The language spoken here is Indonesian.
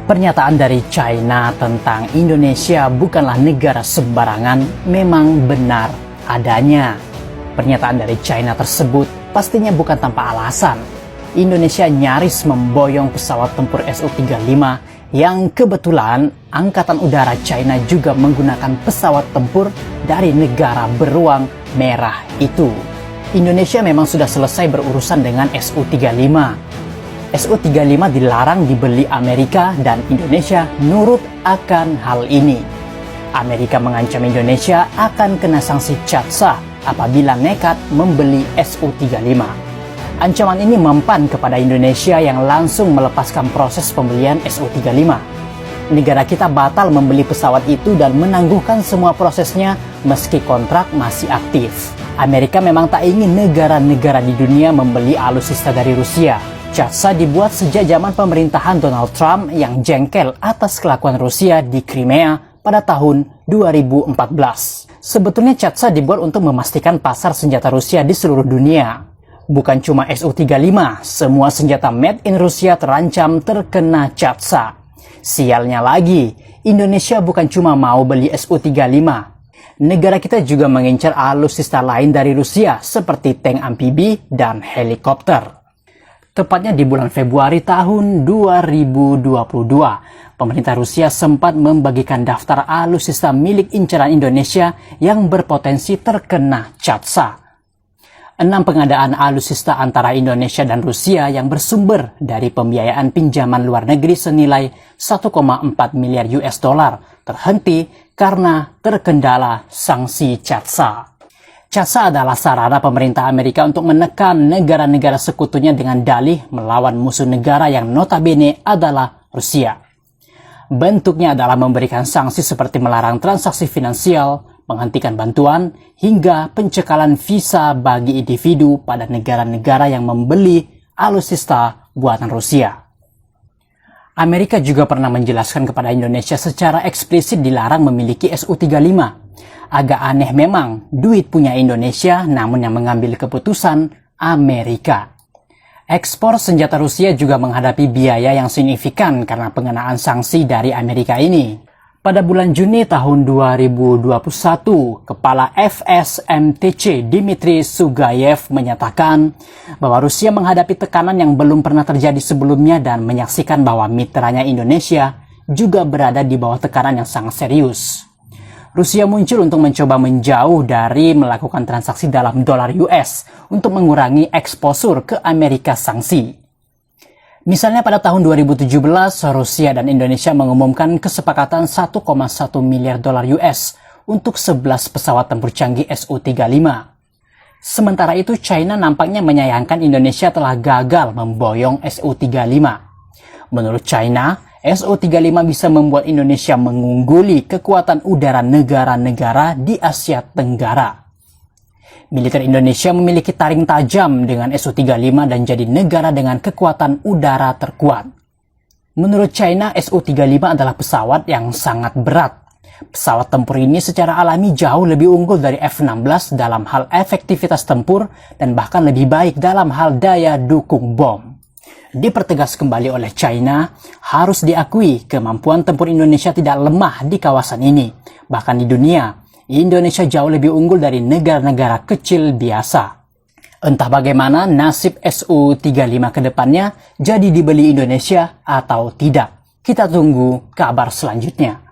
Pernyataan dari China tentang Indonesia bukanlah negara sembarangan memang benar adanya. Pernyataan dari China tersebut pastinya bukan tanpa alasan. Indonesia nyaris memboyong pesawat tempur Su-35 yang kebetulan Angkatan Udara China juga menggunakan pesawat tempur dari negara beruang merah itu. Indonesia memang sudah selesai berurusan dengan Su-35. Su-35 dilarang dibeli Amerika dan Indonesia nurut akan hal ini. Amerika mengancam Indonesia akan kena sanksi CAATSA apabila nekat membeli Su-35. Ancaman ini mempan kepada Indonesia yang langsung melepaskan proses pembelian Su-35. Negara kita batal membeli pesawat itu dan menangguhkan semua prosesnya meski kontrak masih aktif. Amerika memang tak ingin negara-negara di dunia membeli alutsista dari Rusia. CAATSA dibuat sejak zaman pemerintahan Donald Trump yang jengkel atas kelakuan Rusia di Crimea pada tahun 2014. Sebetulnya CAATSA dibuat untuk memastikan pasar senjata Rusia di seluruh dunia. Bukan cuma Su-35, semua senjata made in Rusia terancam terkena CAATSA. Sialnya lagi, Indonesia bukan cuma mau beli Su-35. Negara kita juga mengincar alutsista lain dari Rusia seperti tank amfibi dan helikopter. Tepatnya di bulan Februari tahun 2022, pemerintah Rusia sempat membagikan daftar alutsista milik incaran Indonesia yang berpotensi terkena CAATSA. 6 pengadaan alutsista antara Indonesia dan Rusia yang bersumber dari pembiayaan pinjaman luar negeri senilai 1,4 miliar US dollar terhenti karena terkendala sanksi CAATSA. CAATSA adalah sarana pemerintah Amerika untuk menekan negara-negara sekutunya dengan dalih melawan musuh negara yang notabene adalah Rusia. Bentuknya adalah memberikan sanksi seperti melarang transaksi finansial, menghentikan bantuan, hingga pencekalan visa bagi individu pada negara-negara yang membeli alutsista buatan Rusia. Amerika juga pernah menjelaskan kepada Indonesia secara eksplisit dilarang memiliki Su-35. Agak aneh memang, duit punya Indonesia namun yang mengambil keputusan Amerika. Ekspor senjata Rusia juga menghadapi biaya yang signifikan karena pengenaan sanksi dari Amerika ini. Pada bulan Juni tahun 2021, Kepala FSMTC Dmitry Sugayev menyatakan bahwa Rusia menghadapi tekanan yang belum pernah terjadi sebelumnya dan menyaksikan bahwa mitranya Indonesia juga berada di bawah tekanan yang sangat serius. Rusia muncul untuk mencoba menjauh dari melakukan transaksi dalam dolar US untuk mengurangi eksposur ke Amerika sanksi. Misalnya pada tahun 2017, Rusia dan Indonesia mengumumkan kesepakatan 1,1 miliar dolar US untuk 11 pesawat tempur canggih Su-35. Sementara itu, China nampaknya menyayangkan Indonesia telah gagal memboyong Su-35. Menurut China, Su-35 bisa membuat Indonesia mengungguli kekuatan udara negara-negara di Asia Tenggara. Militer Indonesia memiliki taring tajam dengan Su-35 dan jadi negara dengan kekuatan udara terkuat. Menurut China, Su-35 adalah pesawat yang sangat berat. Pesawat tempur ini secara alami jauh lebih unggul dari F-16 dalam hal efektivitas tempur dan bahkan lebih baik dalam hal daya dukung bom. Dipertegas kembali oleh China, harus diakui kemampuan tempur Indonesia tidak lemah di kawasan ini. Bahkan di dunia, Indonesia jauh lebih unggul dari negara-negara kecil biasa. Entah bagaimana nasib Su-35 ke depannya, jadi dibeli Indonesia atau tidak. Kita tunggu kabar selanjutnya.